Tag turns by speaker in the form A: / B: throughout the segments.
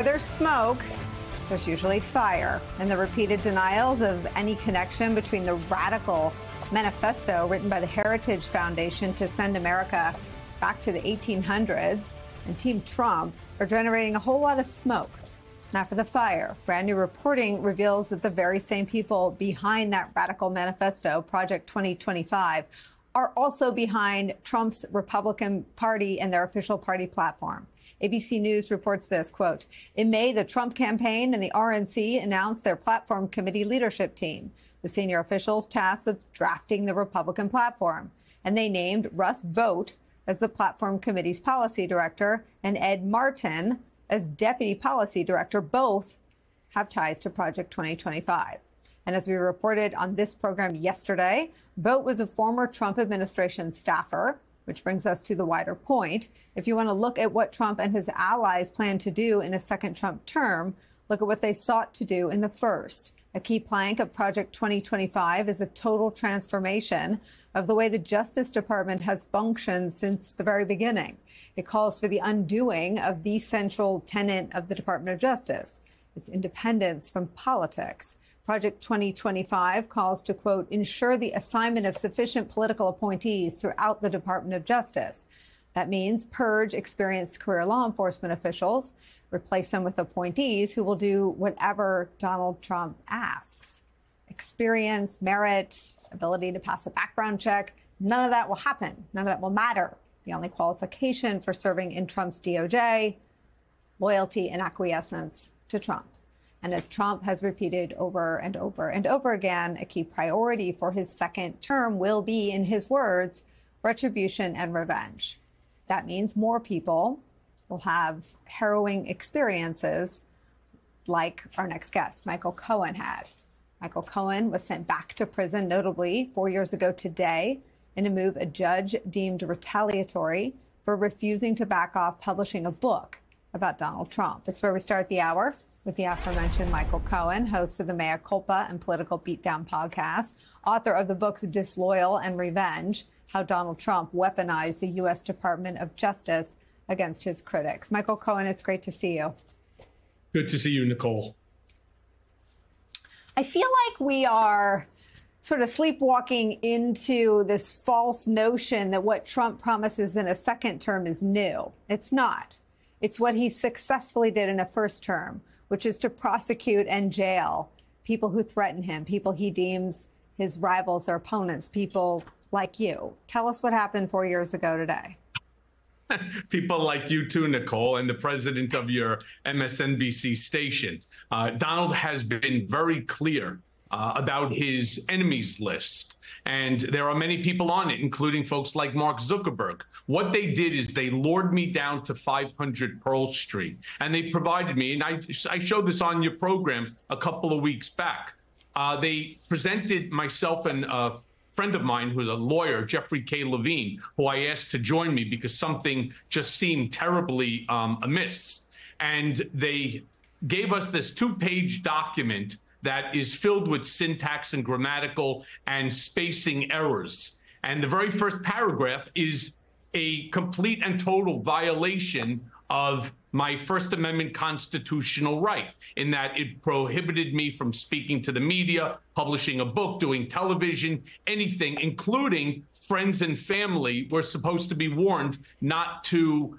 A: There's smoke, there's usually fire, and the repeated denials of any connection between the radical manifesto written by the Heritage Foundation to send America back to the 1800s and Team Trump are generating a whole lot of smoke. Now for the fire, brand new reporting reveals that the very same people behind that radical manifesto, Project 2025, are also behind Trump's Republican Party and their official party platform. ABC News reports this, quote, in May, the Trump campaign and the RNC announced their platform committee leadership team, the senior officials tasked with drafting the Republican platform. And they named Russ Vought as the platform committee's policy director and Ed Martin as deputy policy director. Both have ties to Project 2025. And as we reported on this program yesterday, Vought was a former Trump administration staffer, which brings us to the wider point. If you want to look at what Trump and his allies plan to do in a second Trump term, look at what they sought to do in the first. A key plank of Project 2025 is a total transformation of the way the Justice Department has functioned since the very beginning. It calls for the undoing of the central tenet of the Department of Justice, its independence from politics. Project 2025 calls to, quote, ensure the assignment of sufficient political appointees throughout the Department of Justice. That means purge experienced career law enforcement officials, replace them with appointees who will do whatever Donald Trump asks. Experience, merit, ability to pass a background check, none of that will happen. None of that will matter. The only qualification for serving in Trump's DOJ, loyalty and acquiescence to Trump. And as Trump has repeated over and over and over again, a key priority for his second term will be, in his words, retribution and revenge. That means more people will have harrowing experiences like our next guest, Michael Cohen, had. Michael Cohen was sent back to prison, notably 4 years ago today, in a move a judge deemed retaliatory for refusing to back off publishing a book about Donald Trump. It's where we start the hour with the aforementioned Michael Cohen, host of the Mea Culpa and Political Beatdown podcast, author of the books Disloyal and Revenge, How Donald Trump Weaponized the U.S. Department of Justice Against His Critics. Michael Cohen, it's great to see you.
B: Good to see you, Nicole.
A: I feel like we are sort of sleepwalking into this false notion that what Trump promises in a second term is new. It's not. It's what he successfully did in a first term, which is to prosecute and jail people who threaten him, people he deems his rivals or opponents, people like you. Tell us what happened 4 years ago today.
B: People like you too, Nicole, and the president of your MSNBC station. Donald has been very clear about his enemies list. And there are many people on it, including folks like Mark Zuckerberg. What they did is they lured me down to 500 Pearl Street, and they provided me, and I showed this on your program a couple of weeks back. They presented myself and a friend of mine who's a lawyer, Jeffrey K. Levine, who I asked to join me because something just seemed terribly amiss. And they gave us this 2-page document that is filled with syntax and grammatical and spacing errors. And the very first paragraph is a complete and total violation of my First Amendment constitutional right, in that it prohibited me from speaking to the media, publishing a book, doing television, anything, including friends and family were supposed to be warned not to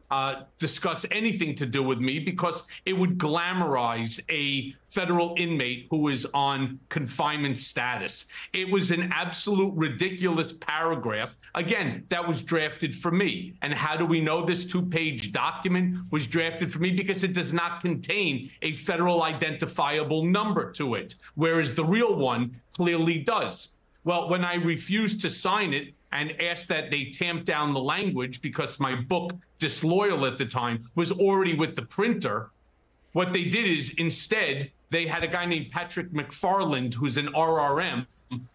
B: discuss anything to do with me because it would glamorize a federal inmate who is on confinement status. It was an absolute ridiculous paragraph, again, that was drafted for me. And how do we know this 2-page document was drafted for me? Because it does not contain a federal identifiable number to it, whereas the real one clearly does. Well, when I refused to sign it and asked that they tamp down the language because my book, Disloyal at the time, was already with the printer, what they did is instead they had a guy named Patrick McFarland, who's an RRM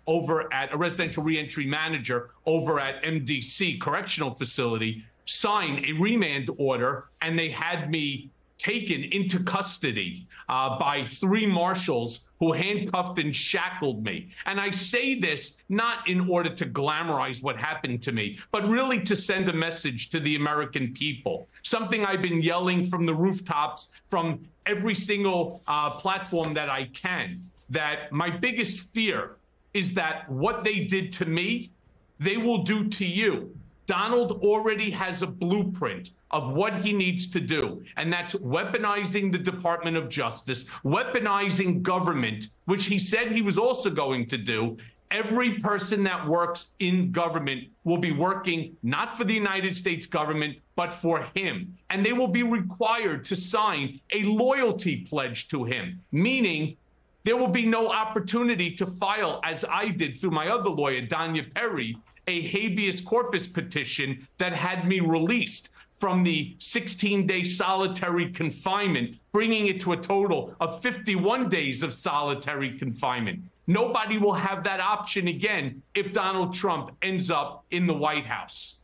B: over at a residential reentry manager over at MDC Correctional Facility, sign a remand order, and they had me taken into custody by 3 marshals who handcuffed and shackled me. And I say this not in order to glamorize what happened to me, but really to send a message to the American people, something I've been yelling from the rooftops, from every single platform that I can, that my biggest fear is that what they did to me, they will do to you. Donald already has a blueprint of what he needs to do, and that's weaponizing the Department of Justice, weaponizing government, which he said he was also going to do. Every person that works in government will be working not for the United States government, but for him. And they will be required to sign a loyalty pledge to him, meaning there will be no opportunity to file, as I did through my other lawyer, Danya Perry, a habeas corpus petition that had me released from the 16-day solitary confinement, bringing it to a total of 51 days of solitary confinement. Nobody will have that option again if Donald Trump ends up in the White House.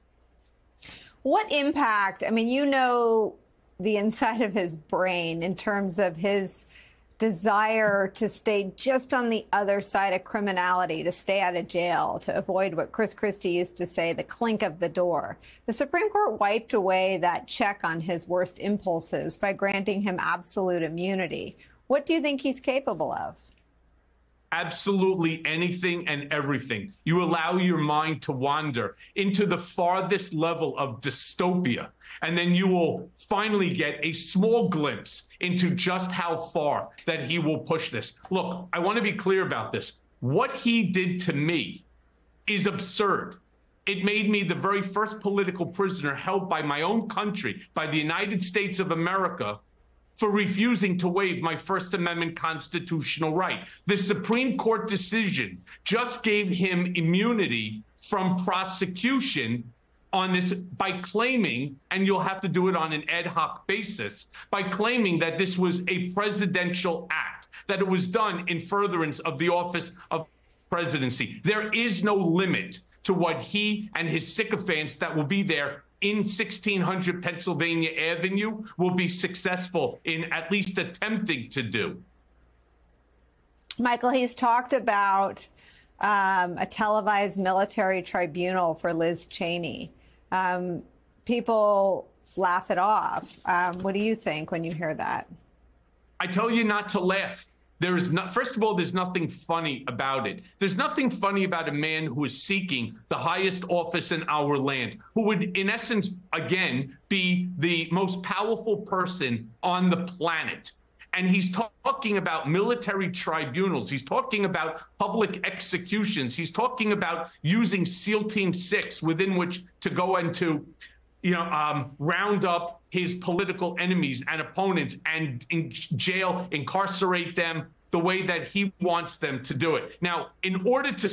A: What impact, I mean, you know the inside of his brain in terms of his desire to stay just on the other side of criminality, to stay out of jail, to avoid what Chris Christie used to say, the clink of the door. The Supreme Court wiped away that check on his worst impulses by granting him absolute immunity. What do you think he's capable of?
B: Absolutely anything and everything. You allow your mind to wander into the farthest level of dystopia, and then you will finally get a small glimpse into just how far that he will push this. Look, I want to be clear about this. What he did to me is absurd. It made me the very first political prisoner held by my own country, by the United States of America, for refusing to waive my First Amendment constitutional right. The Supreme Court decision just gave him immunity from prosecution on this by claiming, and you'll have to do it on an ad hoc basis, by claiming that this was a presidential act, that it was done in furtherance of the office of presidency. There is no limit to what he and his sycophants that will be there in 1600 Pennsylvania Avenue will be successful in at least attempting to do.
A: Michael, he's talked about a televised military tribunal for Liz Cheney. People laugh it off. What do you think when you hear that?
B: I tell you not to laugh. There is not, first of all, there's nothing funny about it. There's nothing funny about a man who is seeking the highest office in our land, who would, in essence, again, be the most powerful person on the planet. And he's talking about military tribunals. He's talking about public executions. He's talking about using SEAL Team 6 within which to go into round up his political enemies and opponents and in jail, incarcerate them the way that he wants them to do it. Now, in order to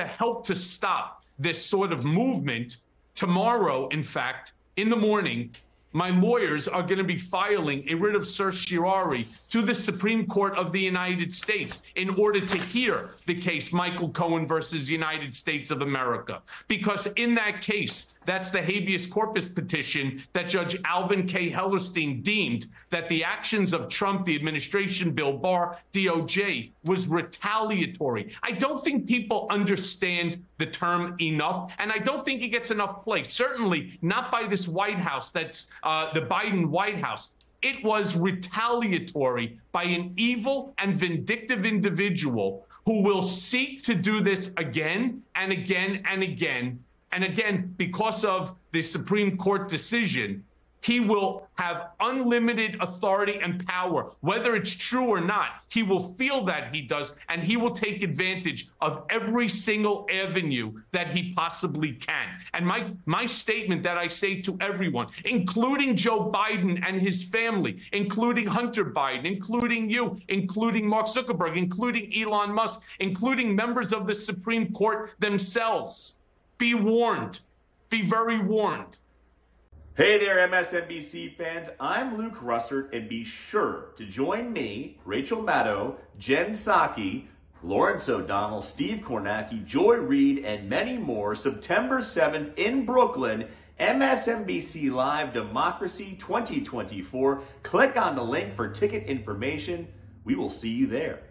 B: help to stop this sort of movement, tomorrow, in fact, in the morning, my lawyers are going to be filing a writ of certiorari to the Supreme Court of the United States in order to hear the case Michael Cohen versus United States of America. Because in that case, that's the habeas corpus petition that Judge Alvin K. Hellerstein deemed that the actions of Trump, the administration, Bill Barr, DOJ was retaliatory. I don't think people understand the term enough, and I don't think it gets enough play. Certainly not by this White House, that's the Biden White House. It was retaliatory by an evil and vindictive individual who will seek to do this again and again and again. And again, because of the Supreme Court decision, he will have unlimited authority and power. Whether it's true or not, he will feel that he does, and he will take advantage of every single avenue that he possibly can. And my statement that I say to everyone, including Joe Biden and his family, including Hunter Biden, including you, including Mark Zuckerberg, including Elon Musk, including members of the Supreme Court themselves, be warned. Be very warned.
C: Hey there, MSNBC fans. I'm Luke Russert, and be sure to join me, Rachel Maddow, Jen Psaki, Lawrence O'Donnell, Steve Kornacki, Joy Reid, and many more September 7th in Brooklyn MSNBC Live Democracy 2024. Click on the link for ticket information. We will see you there.